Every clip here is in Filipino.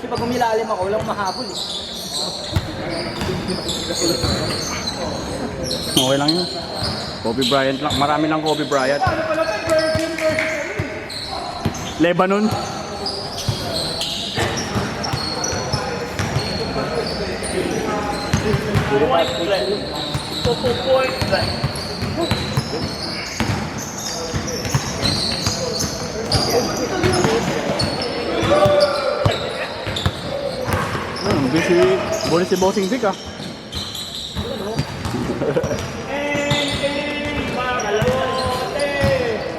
pag umilalim ako, walang mahabol eh. Okay lang yun. Kobe Bryant lang. Marami lang Kobe Bryant. Lebanon. Busy si Bossing Vic ah.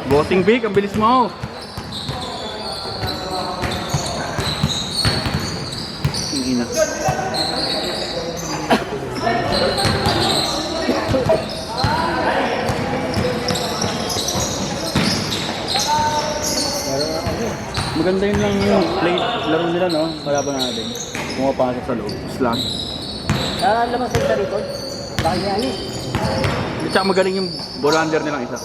Bossing Vic, ang bilis mo. Ang ina. Maganda yun lang yung play, laro nila no, kalaban natin. Pumapasok sa loob, slang. Lamang sila sa likod. Bakit yan eh? At saka magaling yung bolander nilang isa.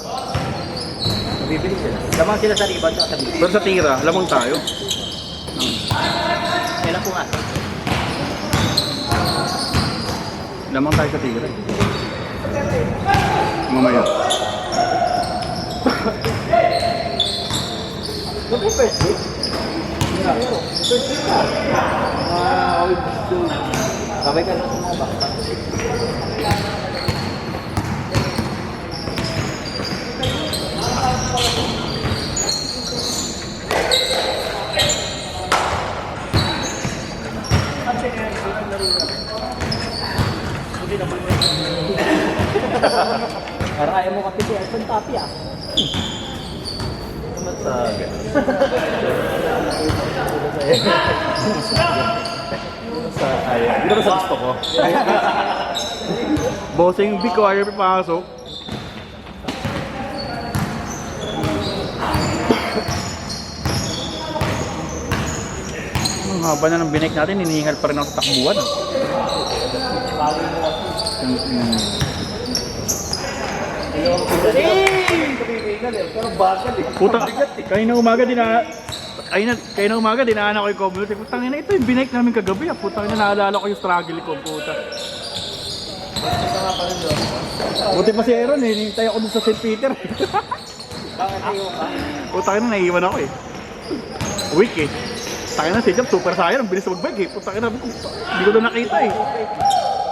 Bibili sila. Lamang sila sa rebound at sa bibili. Pero sa tira, lamang tayo. Kailan po nga? Lamang tayo sa tira. Mamaya. Ano po first week? First week ka? Sabay ka na sumabak. Para ayaw mo kasi si Elson Tapi ah. Masaga. Dito ba sa gusto ko? Bossing Vic ko ayaw papasok. Ang haba na ng binek natin, hinihingal pa rin ako sa takbuhan. Puta, kanina umaga dinaan ako yung community. Putang ina, ito yung binake namin kagabi. Putang ina, naalala ko yung struggle ko, puta. Buti pa si Aaron eh, hinintay ako dun sa St. Peter. Putang ina, naiiwan ako eh. Week eh. Putang ina, si Jab, super sayang, ang bilis mag-bike eh. Putang ina, hindi ko doon nakita eh.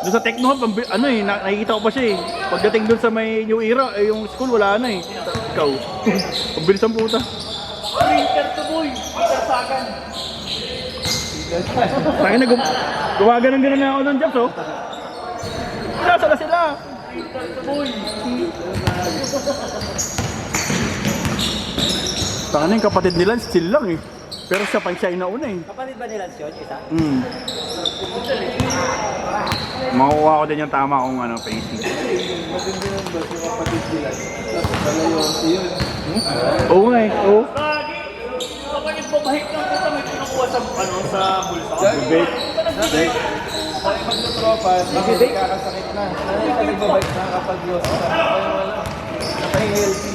Doon sa Techno Hub, ano eh, nakikita ko pa siya eh. Pagdating doon sa may New Era, eh, yung school wala na eh. Ikaw. Ang bilis ang puta. Winter to boy! Winter Sagan! Tayo na gumaganon-ganon na ako doon, Jobs oh. Nasa na sila? Winter to boy! Taka na yung kapatid nila, still lang eh. Pero siya pa siya inauna eh. Kapatid ba nila yun, isa? Makukuha ko din yung tama kung ano, pacing. Maganda naman ba yung kapatid nila? Tapos pala yun. Oo nga eh, oo. Lagi! Kapag yung pabahik ng puta, may kinukuha sa, sa bulsa. Bibig. Pag magtutropa, kakasakit na. Nagbabalik na kapag yun. Naka-healthy.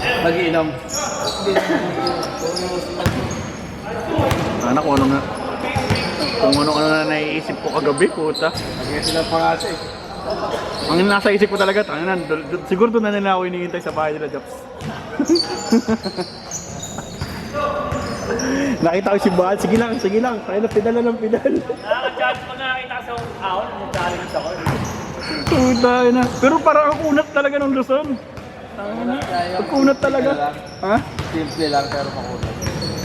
Nag-iinom. Anak, kung ano na naiisip ko kagabi, puta. Nagiging sila pangasa eh. Ang nasa isip ko talaga, siguro doon na nila ako hinihintay sa bahay nila, Jobs. Nakita ko si Bahal, sige lang, tayo na pedal ng pedal. Nakaka-charge ko na nakita sa ahon, nag-challenge ako. Puta na. Pero parang ang kunat talaga ng Luzon. Ang kunat talaga. Ha? Simple lang pero makulat.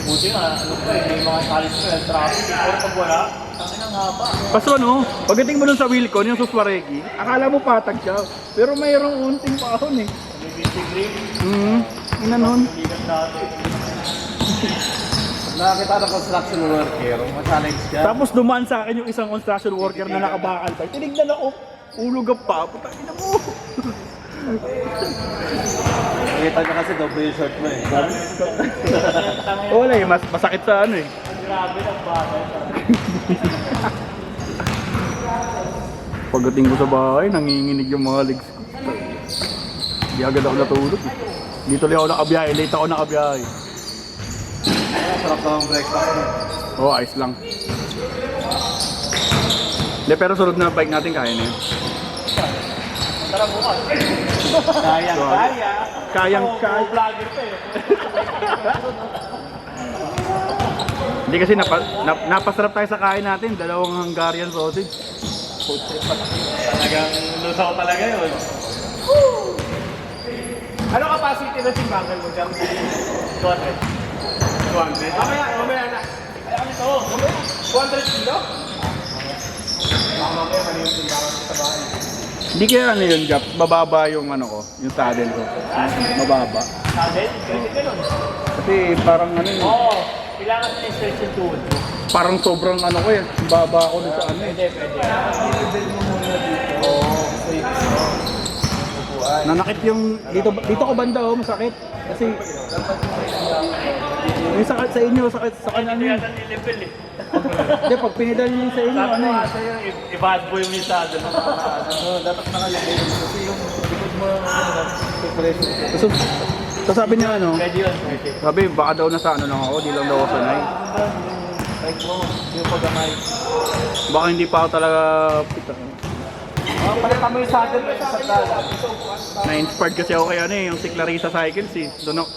Buti nga, ano ko eh, may mga challenge ko, yung traffic, or pag wala, tangin ang haba. Kaso ano, pagdating mo dun sa Wilcon, yung Suswaregi, akala mo patag siya. Pero mayroong unting paahon eh. May disagree, Ina nun. hindi lang dati. Nakakita ng construction worker, ma-challenge ka. Tapos dumaan sa akin yung isang construction worker na nakabakal pa. Tinignan ako, ulog ang pa, putang ina mo. Nakita niya kasi double yung short mo eh. Wala eh, masakit sa ano eh. Grabe ang bagay. Pagdating ko sa bahay, nanginginig yung mga legs ko. Hindi agad ako natulog eh. Dito lang ako nakabiyahe, late ako nakabiyahe. Sarap naman breakfast mo. Oo, ayos lang. Hindi, pero sunod na bike natin, kaya na yun. Tara bukas. Kayang-kaya. Kayang-kaya. Vlogger pa eh. Hindi kasi napasarap tayo sa kain natin, dalawang Hungarian sausage. Talagang lusaw talaga yun. Ano capacity na simbangan mo dyan? 200. 200? Mamaya na. Kaya kami to. 200 kilo? Mamaya mali yung simbangan sa bahay. Hindi kaya ano yun, Jap, mababa yung ano ko, yung saddle ko. Mababa. Sabi? Pwede ka nun. Kasi parang ano yun, Oo. Kailangan na i-stretch yung tuhod mo. parang sobrang ano ko yan, baba ko dun sa ano eh. Pwede. I-level mo muna dito. Oo. Upuan. Nanakit yung, dito ko banda oh, masakit. Kasi, yung sakit sa inyo, sakit sa Hindi kanan ko yun. yata ni-level eh. Hindi, pag pinedal nyo sa inyo, Sabi ano ko eh. ata yung i-bad boy yung isa doon. Dapat nakalagay. Kasi yung likod mo, compression. So sabi niya ano, Pwede yun. Pwede. sabi baka daw nasa ano lang ako, di lang daw ako sanay. Like mo, yung pag-amay. Baka hindi pa ako talaga pita. Palitan mo yung saddle mo sa saddle. Na-inspired kasi ako kay ano eh, yung si Clarissa Cycles eh. Doon ako,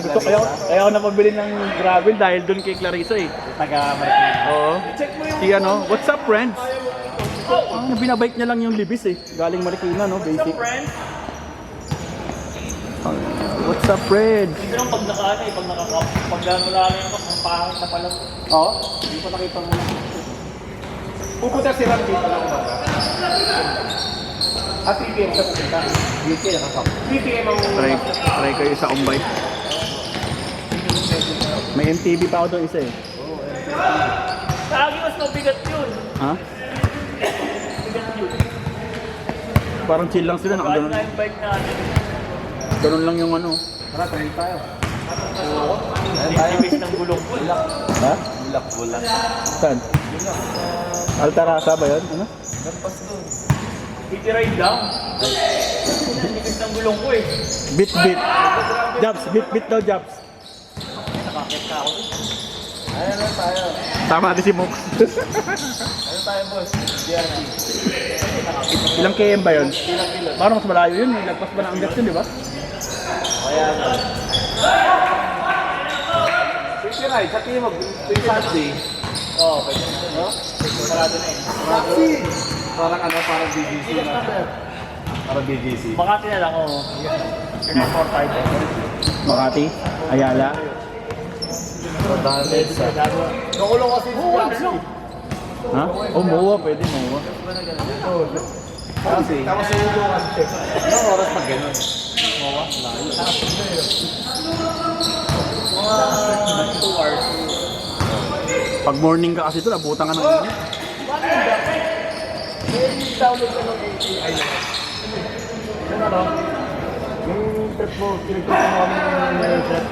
gusto kaya ako napabili ng gravel dahil doon kay Clarissa eh. Taga-Marikina. Oo. Si ano, what's up friends? Binabike niya lang yung libis eh. Galing Marikina no, basic. Friend, What's up friends? hindi lang pag nakaano eh, pag nakakap. Pag nalala yung ang pangit na pala. Oo. Hindi ko nakita mo. Pupunta si Ram dito lang ba? At PPM sa pupunta. UK nakakap. PPM ang... Try kayo sa on-bike. May MTB pa ako doon isa eh. Sa akin mas mabigat yun. Ha? Mabigat yun. Parang chill lang sila, Kahit nakaganon. na yung bike natin. Ganun lang yung ano. Tara, train tayo. Ibig ng gulong ko. Ha? Bulak. Saan? Altarasa ba yun? Ano? Lampas doon. Itiride lang. Ibig ng gulong ko eh. Bit. Jobs, bit daw Jobs. Nakakit ka ako. Ayan na tayo. Tama din si Mox. Ano tayo, boss? DRT. Ilang km ba yun? Ilang kilo? Parang mas malayo yun. Lagpas ba ng Angat yun, di ba? Kaya na. 50 ride, sa tingin mo, tuwing Sunday. Oo, pwede. No? Sarado na eh. Taxi! Parang ano, parang BGC na. Parang BGC. Makati na lang oo. 4-5 eh. Makati, Ayala. Nakulong kasi si Taxi. Ha? Oh, MOA. Pwede MOA. Taxi. Tapos yung ulo kasi. Anong oras pag ganun? Mga 2 hours. Pag morning ka kasi ito, nabutan ka ng inyo. Download ka ng API. Ano? Yung trip mo, pinagpapit mo kami ng trip.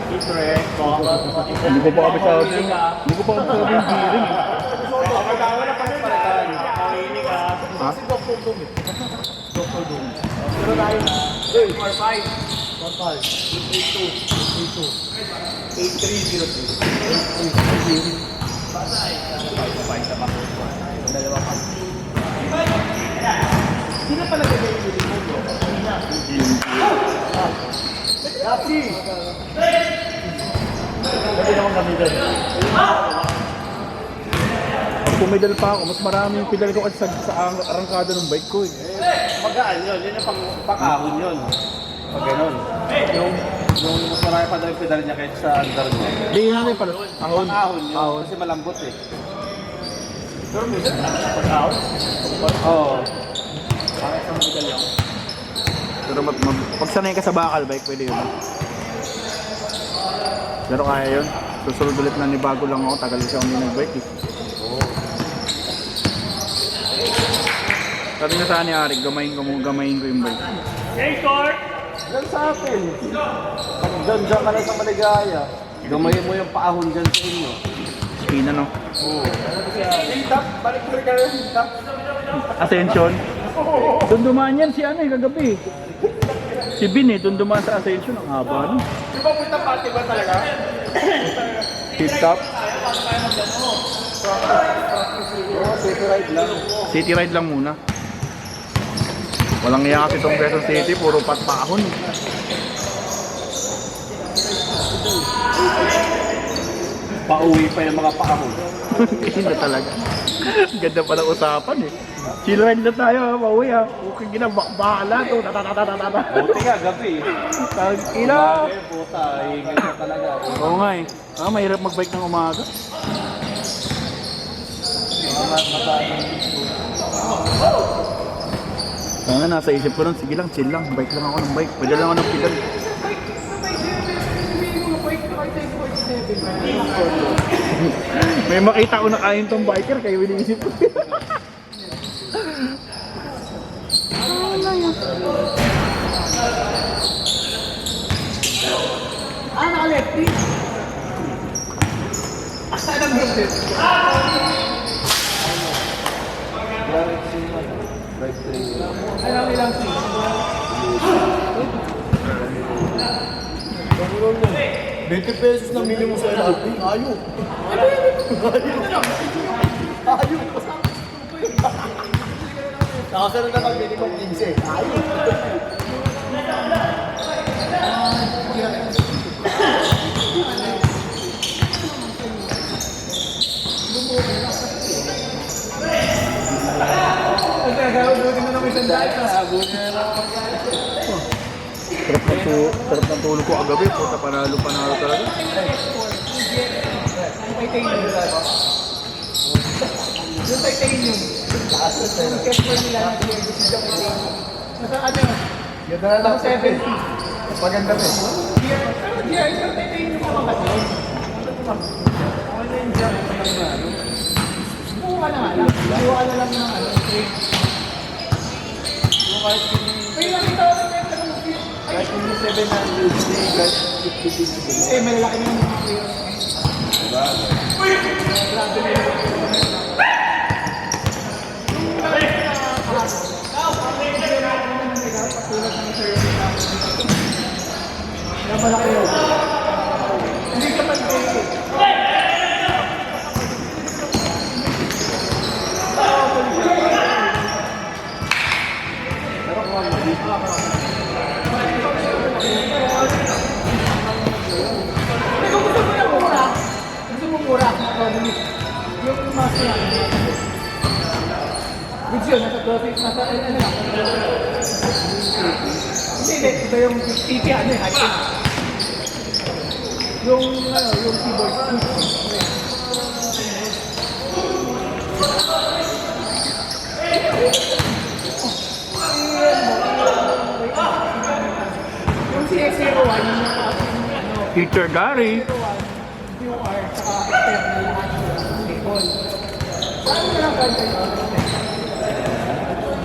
Hindi ko pa kabisado yung... Hindi ko pa kabisado yung gearing eh. Magkakawa na pa rin palitan. Makinig ka. Ha? Kasi Dr. Doom eh. Dr. Doom. Pero tayo, 4-5. 83. Sino pala gagawin yung remote? Taxi! Pwede na akong gamitin. Pag pumedal pa ako, mas marami yung pedal ko kasi sa arangkada ng bike ko eh. Magaan yun, yun yung pakahon yun. Pag ganun. Yung mas marami pa daw yung pedal niya kahit sa andar mo. Hindi yun natin pala. Ahon. Pakahon yun, Ahon. kasi malambot eh. Pero minsan, pag-out. Oo. Bakit sa medal lang? Pero pag sanay ka sa bakal bike, pwede yun. Pero kaya yun. Susunod ulit na ni bago lang ako. Tagal siya hindi nag-bike eh. Sabi na sa ni Arik, gamayin ko yung bike. Hey, short! Diyan sa akin. Diyan ka lang sa Maligaya. Gamayin mo yung paahon dyan sa inyo. Spin ano? Oo. Hintap, balik mo rin kayo hintap. Ascension. Doon dumaan yan si ano eh, kagabi. Si Bin eh, doon dumaan sa Ascension, ang haba nun. Di ba punta pati ba talaga? Tip top, City ride lang. city ride lang muna. Walang iya kasi itong Quezon City, puro patpahon. Pauwi pa yung mga paahon. Hindi na talaga. Ganda pala usapan eh. Chill ride na tayo ha, pauwi ha. Okay gina, bahala to. Tatatatata. Buti nga, gabi. Tag ina. Umaga, puta, hingin na talaga. Oo nga eh. Ah, mahirap magbike ng umaga. Ah, nasa isip ko nun, sige lang, chill lang. Bike lang ako ng bike. Pwede lang ako ng pedal. May makita ko na kain tong biker, kayo iniisip ko. Ah, naka-lefty? Saan ang group? Ano ang ilang season? 20 pesos na minimum sa LRT. Ayun. Ayun. Nakasunod na pag minimum 15. Ayun. Nagagawa mo naman isang dahil. Sarap ng tulog ko kagabi. Puta, panalo talaga. Yung titanium. Yung kesper nila na pinag-isip yung titanium. Nasa ano? Ganda na lang 70. Maganda pa. Hindi, isang titanium naman kasi. Buka na nga lang. Buka na lang ng ano. May nakita ko na yung tanong mo. Kahit hindi 700, kahit 50. Eh, malalaki na yung mga players. Malaki yun. Hindi ka mag-take. Pero gusto mo yung mura. Gusto mo mura. Yung mas yan. Goods yun, nasa 12, nasa ano lang. Hindi, iba yung TP ano eh, high end. Yung ano, yung keyboard. Yung CX-01, yung ano, Teacher Gary. QR, saka external lahat ng label. Saan mo lang kanta yun?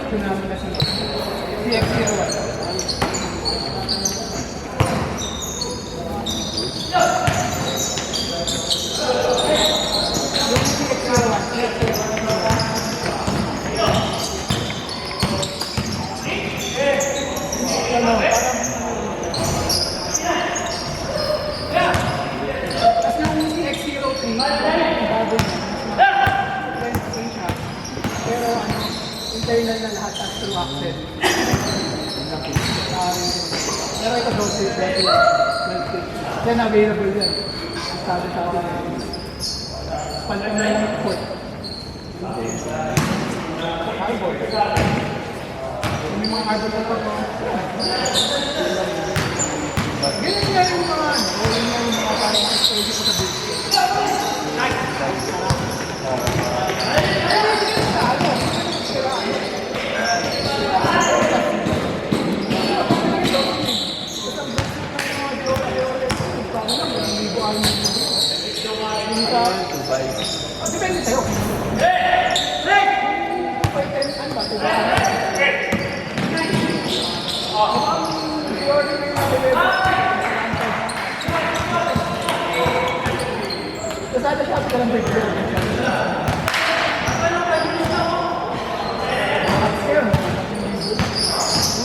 Ito naman na siya. CX-01. Yung CX-01, ano, tapos yung CX-03, bago na. Pero ano, internal na lahat at through access. Pero ito daw si Betty. Yan available yan. Sabi sa akin. Palang na yung port. Cardboard. May mga cardboard na pag ganyan nga yung mga ano, ganyan nga yung mga parang pwede ko sa building. Depende sa'yo. Ano ba? Kasada siya ka lang biglo.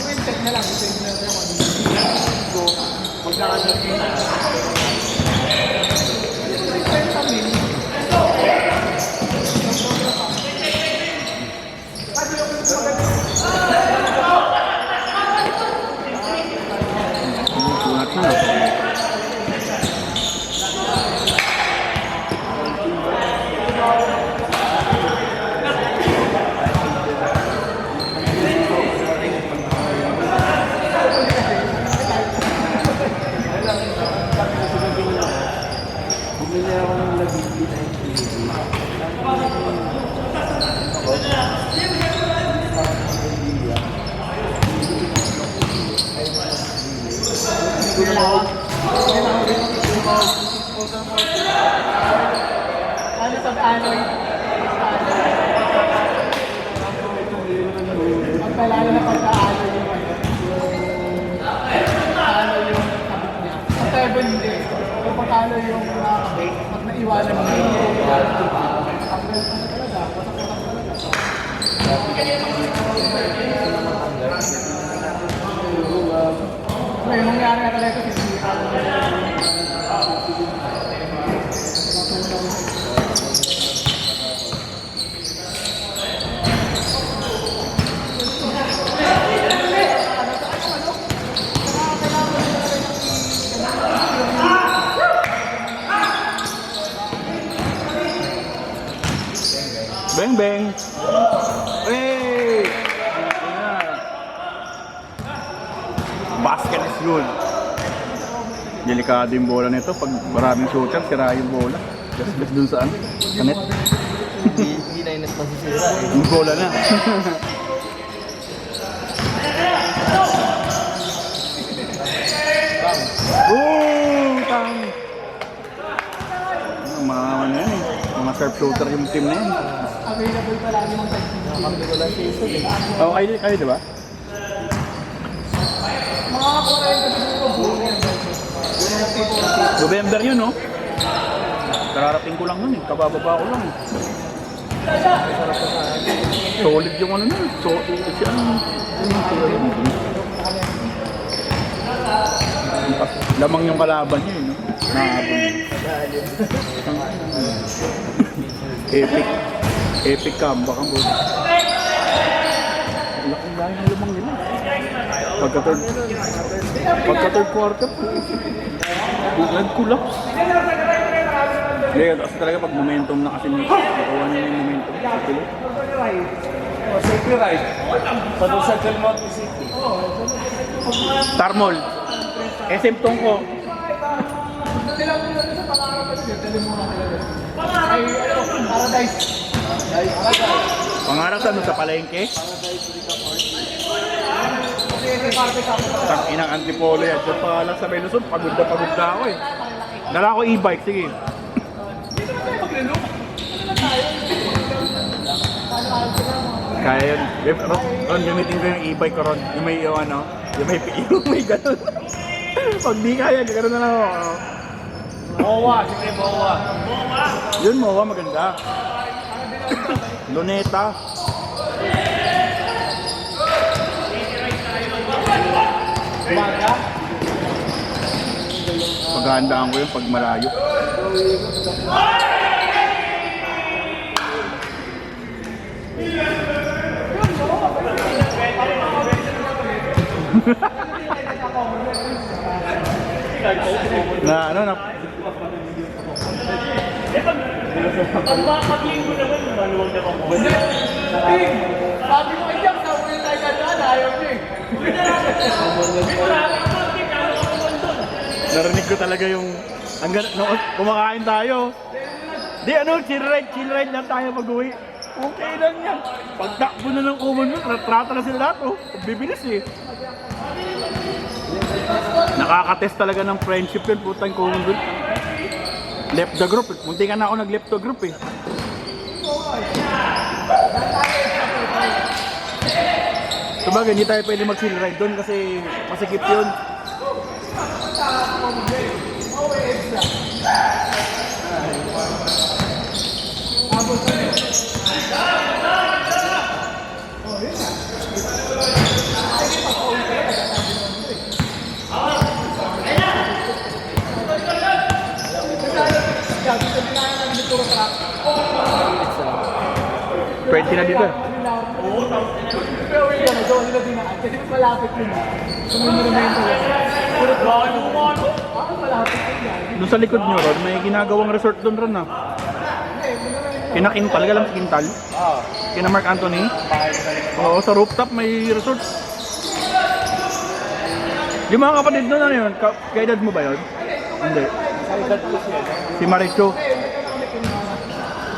Yung check na lang. Ito yung Sunat na. Bumili ako ng lagiti na Ano sa ano? Pagkalala na pagkaano yung ano yung kabit niya. Sa 7 hindi. Kung pagkano yung kabit, pag naiwanan mo yung tanggal ko na talaga. Wasak-wasak talaga. May mangyari na talaga kasi Bang bang. Hey! Basket is good. Delikado yung bola nito. Pag maraming shooter, sira yung bola. Gas-gas dun sa ano? Sa net. Hindi na inat masisira eh. Yung bola na. Tang! Mga ano yan eh. Mga sharpshooter yung team na yan. available pa lagi ng type. Nakakampi ko lang season eh. Oh, kayo diba? Mga 40 ko buo yan. November yun, no? Kararating ko lang nun eh. Kabababa ko lang eh. Solid yung ano nun. Lamang yung kalaban niya eh, no? Nahabang. Epic comeback ang buhay. Laking layo ng lamang nila. Pagka third quarter, nag-collapse. Kasi talaga pag momentum na kasi nakuha niya yung momentum. Safety right. Sa doon sa Del Monte City. Tarmol. SM Tongko. Paradise. Pangarap sa ano sa palengke? Tang inang antipolo yan. Diyan pa lang sa Meluson, pagod na ako eh. Dala ko e-bike, sige. Kaya yun. Ron, gamitin ko yung e-bike ko Ron. Yung may ano, yung may ganun. Pag di kaya, gano'n na lang ako. Mowa, sige Mowa. Yun mo, maganda. Luneta. Umaga. Paghahandaan ko yun pag malayo. na ano na Pag-linggo naman, maluwag na ako. Sabi mo kay Jack, sabi mo tayo gandaan, ayaw niya eh. narinig ko talaga yung hanggang kumakain tayo. Di ano, chill ride lang tayo pag-uwi. Okay lang yan. Pagtakbo na ng common mo, trata na sila lahat oh. Bibilis eh. Nakaka-test talaga ng friendship yun, putang common group. Left the group, munti ka na ako nag-left the group eh. Sabagay, hindi tayo pwede mag-chill ride doon kasi masikip yun. puro truck. 20 na dito eh. Pero uwi ka na, doon nila dinaan. Kasi malapit yun. Sa may monumento yun. Puro truck. Malapit yun yan. Doon sa likod nyo, Ron, may ginagawang resort doon, Ron, ah. Kina Quintal, alam si Quintal? Oo. Kina Mark Anthony? Oo, sa rooftop may resort. Yung mga kapatid doon, ano yun? Kaedad mo ba yun? Hindi. Si Maricho.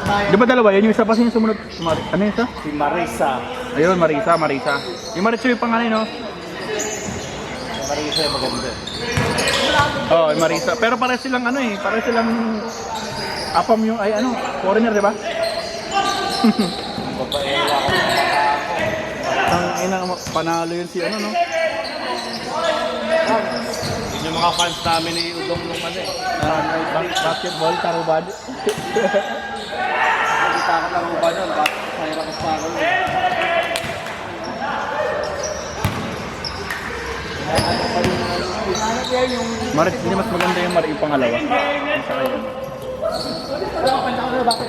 Di ba dalawa yun? Yung isa pa sino sumunod? Ano yun isa? Si Marisa. Ayun, Marisa. Yung Maricho yung pangalan, no? Marisa yung maganda. Oo, yung Marisa. Pero pare silang ano eh, pare silang apam yung, ay ano, foreigner, di ba? Ang ina, panalo yun si ano, no? Yun yung mga fans namin ni Udong nung ano eh. Basketball, tarubad. Hindi takot lang ba nun? Mahirap ang sparo nun. Marit, hindi mas maganda yung Marit yung pangalawa. Alam ko, panta ko na bakit.